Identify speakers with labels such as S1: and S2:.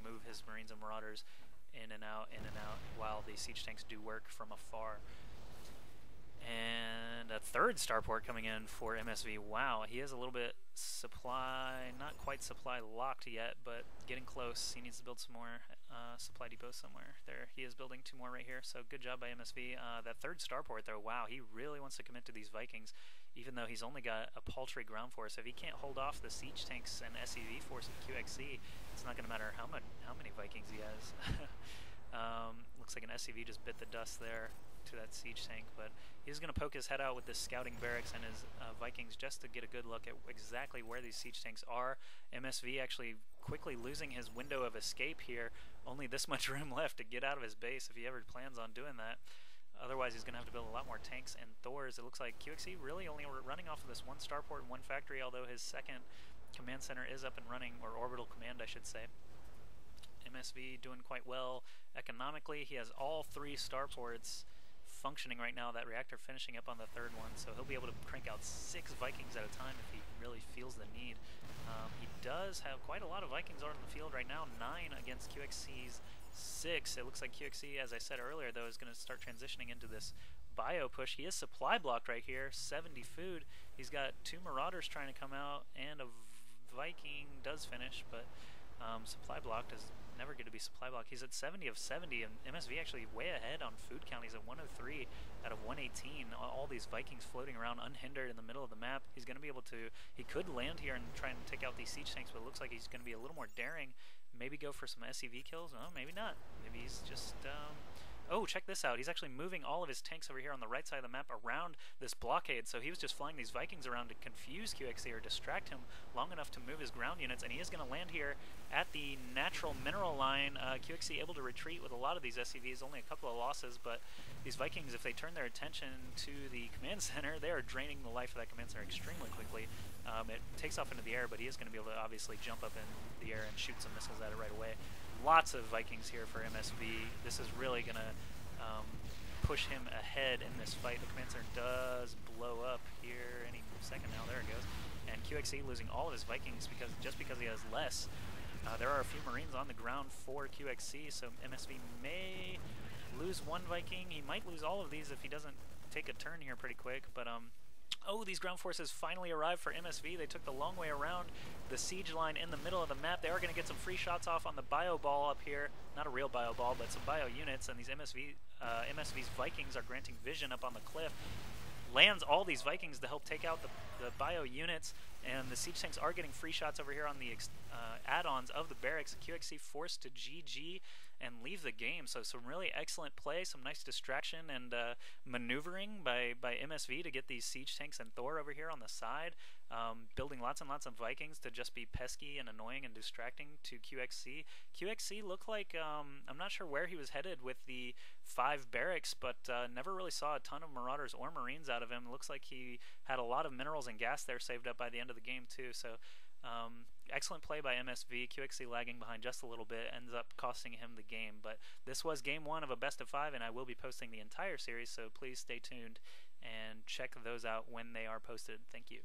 S1: move his Marines and Marauders in and out, while the siege tanks do work from afar. And a third starport coming in for MSV. Wow, he is a little bit supply, not quite supply locked yet, but getting close. He needs to build some more supply depots somewhere. There, he is building 2 more right here, so good job by MSV. That third starport though, wow, he really wants to commit to these Vikings, even though he's only got a paltry ground force. If he can't hold off the siege tanks and SCV force of QXC, it's not going to matter how many Vikings he has. Looks like an SCV just bit the dust there to that siege tank, but he's going to poke his head out with this scouting barracks and his Vikings just to get a good look at exactly where these siege tanks are. MSV actually quickly losing his window of escape here. Only this much room left to get out of his base if he ever plans on doing that. Otherwise, he's going to have to build a lot more tanks and Thors. It looks like QXC really only running off of this 1 starport and 1 factory, although his second command center is up and running, or orbital command, I should say. MSV doing quite well economically. He has all 3 starports functioning right now, that reactor finishing up on the 3rd one, so he'll be able to crank out 6 Vikings at a time if he really feels the need. He does have quite a lot of Vikings out in the field right now, 9 against QXC's 6. It looks like QXC, as I said earlier, though, is going to start transitioning into this bio push. He is supply blocked right here, 70 food. He's got 2 Marauders trying to come out, and a Viking does finish, but supply blocked is never going to be supply blocked. He's at 70 of 70, and MSV actually way ahead on food count. He's at 103 out of 118. All these Vikings floating around unhindered in the middle of the map. He's going to be able to, he could land here and try and take out these siege tanks, but it looks like he's going to be a little more daring. Maybe go for some SCV kills? No, maybe not. Maybe he's just, oh, check this out. He's actually moving all of his tanks over here on the right side of the map around this blockade. So he was just flying these Vikings around to confuse QXC or distract him long enough to move his ground units. And he is going to land here at the natural mineral line. QXC able to retreat with a lot of these SCVs, only a couple of losses. But these Vikings, if they turn their attention to the command center, they are draining the life of that command center extremely quickly. It takes off into the air, but he is going to be able to obviously jump up in the air and shoot some missiles at it right away. Lots of Vikings here for MSV. This is really going to push him ahead in this fight. The command center does blow up here any second now. There it goes. And QXC losing all of his Vikings just because he has less. There are a few Marines on the ground for QXC, so MSV may lose 1 Viking. He might lose all of these if he doesn't take a turn here pretty quick, but oh, these ground forces finally arrived for MSV. They took the long way around the siege line in the middle of the map. They are going to get some free shots off on the bio ball up here. Not a real bio ball, but some bio units. And these MSV's Vikings are granting vision up on the cliff. Lands all these Vikings to help take out the bio units. And the siege tanks are getting free shots over here on the add-ons of the barracks. QXC forced to GG and leave the game. So some really excellent play, some nice distraction and maneuvering by MSV to get these siege tanks and Thor over here on the side, building lots and lots of Vikings to just be pesky and annoying and distracting to QXC. QXC looked like, I'm not sure where he was headed with the 5 barracks, but never really saw a ton of Marauders or Marines out of him. It looks like he had a lot of minerals and gas there saved up by the end of the game too. So excellent play by MSV. QXC lagging behind just a little bit ends up costing him the game. But this was game 1 of a best of 5, and I will be posting the entire series, so please stay tuned and check those out when they are posted. Thank you.